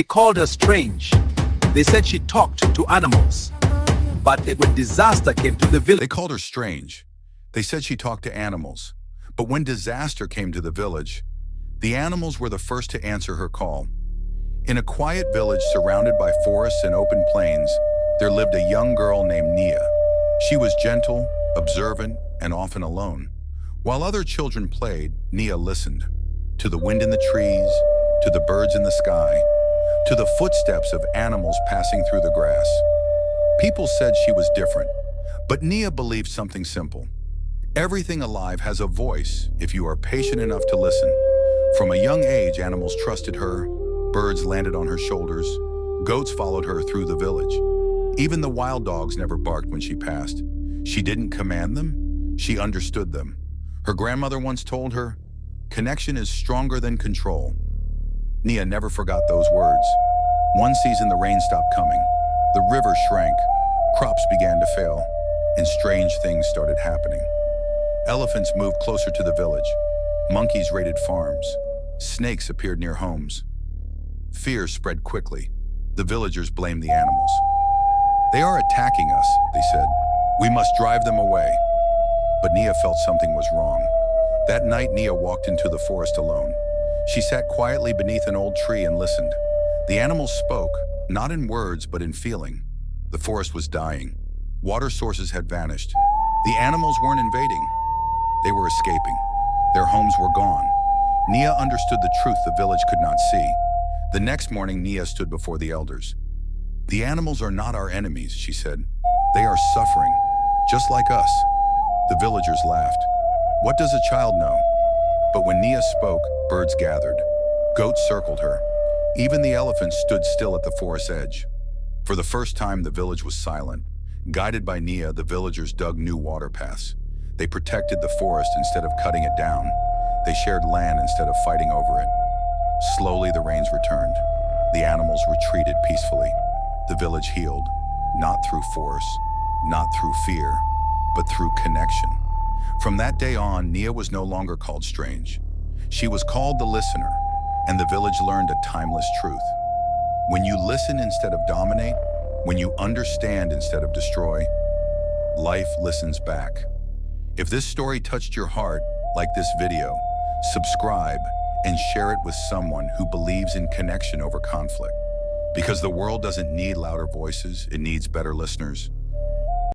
They called her strange. They said she talked to animals. But when disaster came to the village, They called her strange. They said she talked to animals. But when disaster came to the village, the animals were the first to answer her call. In a quiet village surrounded by forests and open plains, there lived a young girl named Nia. She was gentle, observant, and often alone. While other children played, Nia listened. To the wind in the trees, to the birds in the sky, to the footsteps of animals passing through the grass. People said she was different, but Nia believed something simple. Everything alive has a voice if you are patient enough to listen. From a young age, animals trusted her, birds landed on her shoulders, goats followed her through the village. Even the wild dogs never barked when she passed. She didn't command them, she understood them. Her grandmother once told her, "Connection is stronger than control." Nia never forgot those words. One season the rain stopped coming. The river shrank, crops began to fail, and strange things started happening. Elephants moved closer to the village. Monkeys raided farms. Snakes appeared near homes. Fear spread quickly. The villagers blamed the animals. "They are attacking us," they said. "We must drive them away." But Nia felt something was wrong. That night, Nia walked into the forest alone. She sat quietly beneath an old tree and listened. The animals spoke, not in words, but in feeling. The forest was dying. Water sources had vanished. The animals weren't invading. They were escaping. Their homes were gone. Nia understood the truth the village could not see. The next morning, Nia stood before the elders. "The animals are not our enemies," she said. "They are suffering, just like us." The villagers laughed. What does a child know? But when Nia spoke, birds gathered. Goats circled her. Even the elephants stood still at the forest's edge. For the first time, the village was silent. Guided by Nia, the villagers dug new water paths. They protected the forest instead of cutting it down. They shared land instead of fighting over it. Slowly, the rains returned. The animals retreated peacefully. The village healed, not through force, not through fear, but through connection. From that day on, Nia was no longer called strange. She was called the listener, and the village learned a timeless truth. When you listen instead of dominate, when you understand instead of destroy, life listens back. If this story touched your heart, like this video, subscribe and share it with someone who believes in connection over conflict. Because the world doesn't need louder voices, it needs better listeners.